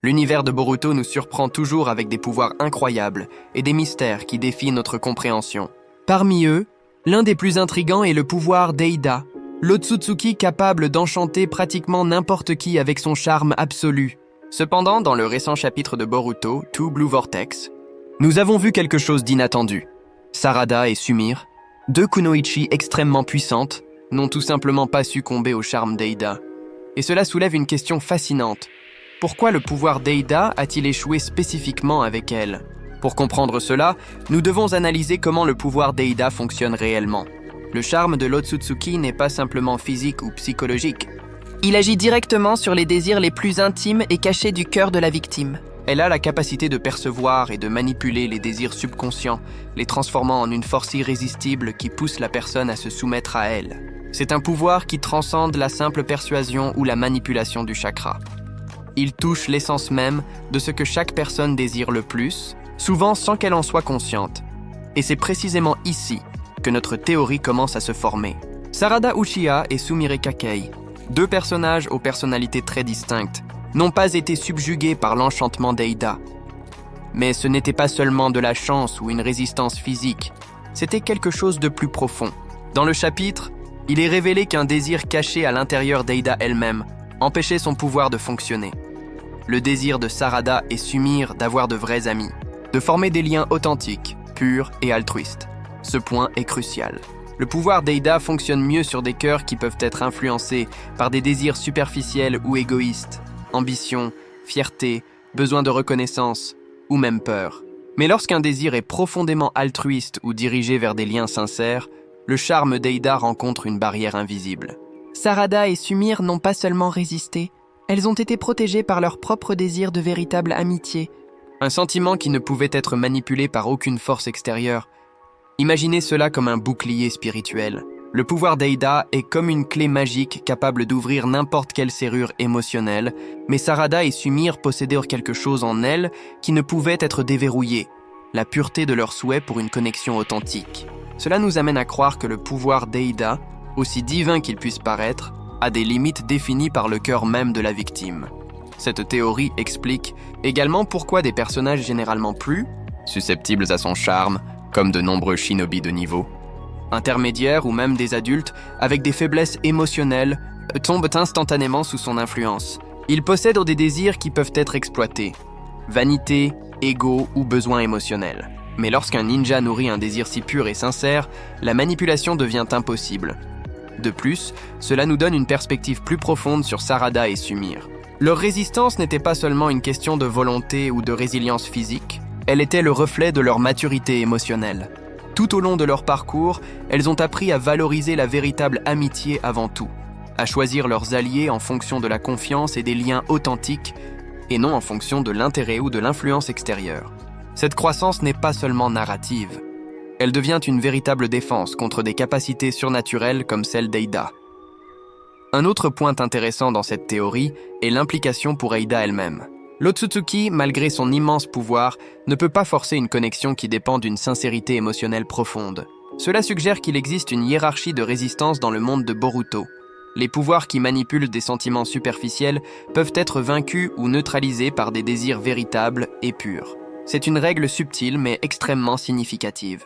L'univers de Boruto nous surprend toujours avec des pouvoirs incroyables et des mystères qui défient notre compréhension. Parmi eux, l'un des plus intrigants est le pouvoir d'Eida, l'Otsutsuki capable d'enchanter pratiquement n'importe qui avec son charme absolu. Cependant, dans le récent chapitre de Boruto, Two Blue Vortex, nous avons vu quelque chose d'inattendu. Sarada et Sumire, deux kunoichi extrêmement puissantes, n'ont tout simplement pas succombé au charme d'Eida. Et cela soulève une question fascinante. Pourquoi le pouvoir d'Eida a-t-il échoué spécifiquement avec elle? Pour comprendre cela, nous devons analyser comment le pouvoir d'Eida fonctionne réellement. Le charme de l'Otsutsuki n'est pas simplement physique ou psychologique. Il agit directement sur les désirs les plus intimes et cachés du cœur de la victime. Elle a la capacité de percevoir et de manipuler les désirs subconscients, les transformant en une force irrésistible qui pousse la personne à se soumettre à elle. C'est un pouvoir qui transcende la simple persuasion ou la manipulation du chakra. Il touche l'essence même de ce que chaque personne désire le plus, souvent sans qu'elle en soit consciente. Et c'est précisément ici que notre théorie commence à se former. Sarada Uchiha et Sumire Kakei, deux personnages aux personnalités très distinctes, n'ont pas été subjugués par l'enchantement d'Eida. Mais ce n'était pas seulement de la chance ou une résistance physique, c'était quelque chose de plus profond. Dans le chapitre, il est révélé qu'un désir caché à l'intérieur d'Eida elle-même empêchait son pouvoir de fonctionner. Le désir de Sarada et Sumire d'avoir de vrais amis, de former des liens authentiques, purs et altruistes. Ce point est crucial. Le pouvoir d'Eida fonctionne mieux sur des cœurs qui peuvent être influencés par des désirs superficiels ou égoïstes, ambition, fierté, besoin de reconnaissance ou même peur. Mais lorsqu'un désir est profondément altruiste ou dirigé vers des liens sincères, le charme d'Eida rencontre une barrière invisible. Sarada et Sumire n'ont pas seulement résisté, elles ont été protégées par leur propre désir de véritable amitié. Un sentiment qui ne pouvait être manipulé par aucune force extérieure. Imaginez cela comme un bouclier spirituel. Le pouvoir d'Eida est comme une clé magique capable d'ouvrir n'importe quelle serrure émotionnelle, mais Sarada et Sumire possédaient quelque chose en elles qui ne pouvait être déverrouillé, la pureté de leur souhait pour une connexion authentique. Cela nous amène à croire que le pouvoir d'Eida, aussi divin qu'il puisse paraître, a des limites définies par le cœur même de la victime. Cette théorie explique également pourquoi des personnages généralement plus susceptibles à son charme, comme de nombreux shinobi de niveau, intermédiaires ou même des adultes avec des faiblesses émotionnelles, tombent instantanément sous son influence. Ils possèdent des désirs qui peuvent être exploités, vanité, ego ou besoins émotionnels. Mais lorsqu'un ninja nourrit un désir si pur et sincère, la manipulation devient impossible. De plus, cela nous donne une perspective plus profonde sur Sarada et Sumire. Leur résistance n'était pas seulement une question de volonté ou de résilience physique, elle était le reflet de leur maturité émotionnelle. Tout au long de leur parcours, elles ont appris à valoriser la véritable amitié avant tout, à choisir leurs alliés en fonction de la confiance et des liens authentiques, et non en fonction de l'intérêt ou de l'influence extérieure. Cette croissance n'est pas seulement narrative. Elle devient une véritable défense contre des capacités surnaturelles comme celle d'Eida. Un autre point intéressant dans cette théorie est l'implication pour Eida elle-même. L'Otsutsuki, malgré son immense pouvoir, ne peut pas forcer une connexion qui dépend d'une sincérité émotionnelle profonde. Cela suggère qu'il existe une hiérarchie de résistance dans le monde de Boruto. Les pouvoirs qui manipulent des sentiments superficiels peuvent être vaincus ou neutralisés par des désirs véritables et purs. C'est une règle subtile mais extrêmement significative.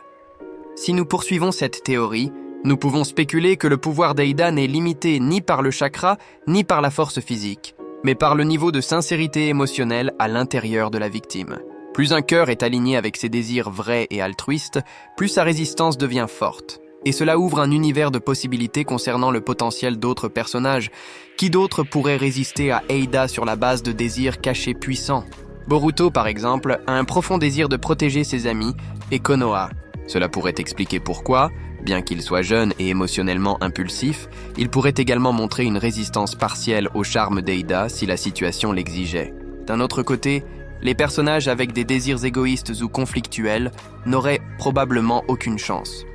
Si nous poursuivons cette théorie, nous pouvons spéculer que le pouvoir d'Eida n'est limité ni par le chakra, ni par la force physique, mais par le niveau de sincérité émotionnelle à l'intérieur de la victime. Plus un cœur est aligné avec ses désirs vrais et altruistes, plus sa résistance devient forte. Et cela ouvre un univers de possibilités concernant le potentiel d'autres personnages. Qui d'autre pourrait résister à Eida sur la base de désirs cachés puissants? Boruto, par exemple, a un profond désir de protéger ses amis, et Konoha. Cela pourrait expliquer pourquoi, bien qu'il soit jeune et émotionnellement impulsif, il pourrait également montrer une résistance partielle au charme d'Eida si la situation l'exigeait. D'un autre côté, les personnages avec des désirs égoïstes ou conflictuels n'auraient probablement aucune chance.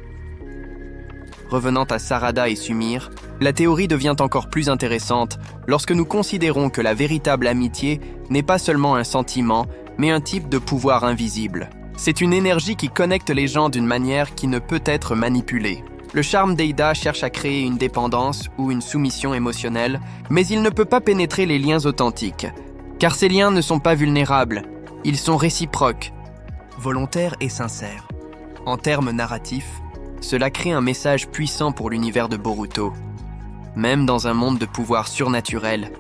Revenant à Sarada et Sumire, la théorie devient encore plus intéressante lorsque nous considérons que la véritable amitié n'est pas seulement un sentiment, mais un type de pouvoir invisible. C'est une énergie qui connecte les gens d'une manière qui ne peut être manipulée. Le charme d'Eida cherche à créer une dépendance ou une soumission émotionnelle, mais il ne peut pas pénétrer les liens authentiques. Car ces liens ne sont pas vulnérables, ils sont réciproques, volontaires et sincères. En termes narratifs, cela crée un message puissant pour l'univers de Boruto. Même dans un monde de pouvoir surnaturel,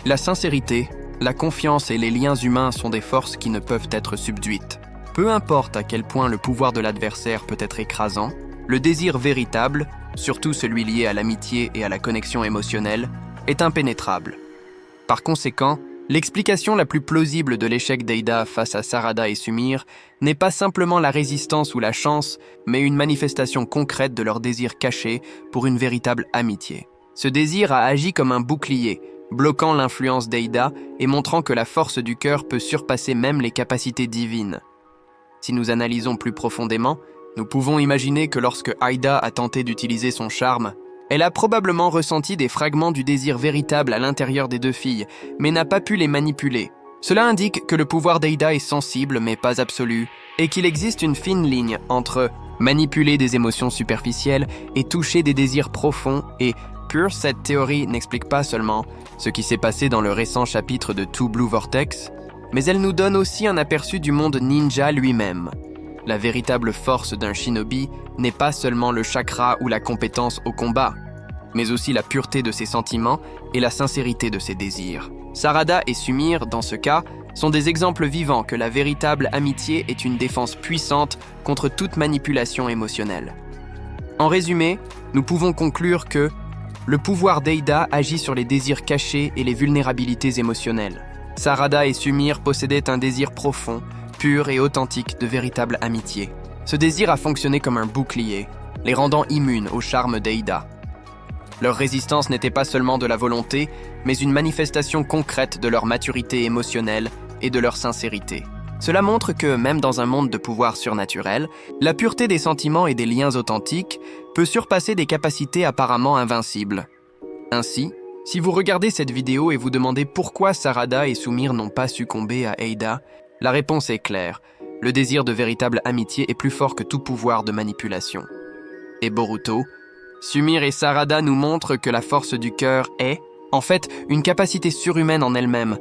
la sincérité, la confiance et les liens humains sont des forces qui ne peuvent être subduites. Peu importe à quel point le pouvoir de l'adversaire peut être écrasant, le désir véritable, surtout celui lié à l'amitié et à la connexion émotionnelle, est impénétrable. Par conséquent, l'explication la plus plausible de l'échec d'Eida face à Sarada et Sumire n'est pas simplement la résistance ou la chance, mais une manifestation concrète de leur désir caché pour une véritable amitié. Ce désir a agi comme un bouclier, bloquant l'influence d'Eida et montrant que la force du cœur peut surpasser même les capacités divines. Si nous analysons plus profondément, nous pouvons imaginer que lorsque Aida a tenté d'utiliser son charme, elle a probablement ressenti des fragments du désir véritable à l'intérieur des deux filles, mais n'a pas pu les manipuler. Cela indique que le pouvoir d'Eida est sensible mais pas absolu, et qu'il existe une fine ligne entre manipuler des émotions superficielles et toucher des désirs profonds et pure. Cette théorie n'explique pas seulement ce qui s'est passé dans le récent chapitre de Two Blue Vortex, mais elle nous donne aussi un aperçu du monde ninja lui-même. La véritable force d'un shinobi n'est pas seulement le chakra ou la compétence au combat, mais aussi la pureté de ses sentiments et la sincérité de ses désirs. Sarada et Sumire, dans ce cas, sont des exemples vivants que la véritable amitié est une défense puissante contre toute manipulation émotionnelle. En résumé, nous pouvons conclure que le pouvoir d'Eida agit sur les désirs cachés et les vulnérabilités émotionnelles. Sarada et Sumire possédaient un désir profond, pur et authentique de véritable amitié. Ce désir a fonctionné comme un bouclier, les rendant immunes au charme d'Eida. Leur résistance n'était pas seulement de la volonté, mais une manifestation concrète de leur maturité émotionnelle et de leur sincérité. Cela montre que, même dans un monde de pouvoir surnaturel, la pureté des sentiments et des liens authentiques peut surpasser des capacités apparemment invincibles. Ainsi, si vous regardez cette vidéo et vous demandez pourquoi Sarada et Sumire n'ont pas succombé à Eida, la réponse est claire. Le désir de véritable amitié est plus fort que tout pouvoir de manipulation. Et Boruto, Sumire et Sarada nous montrent que la force du cœur est, en fait, une capacité surhumaine en elle-même,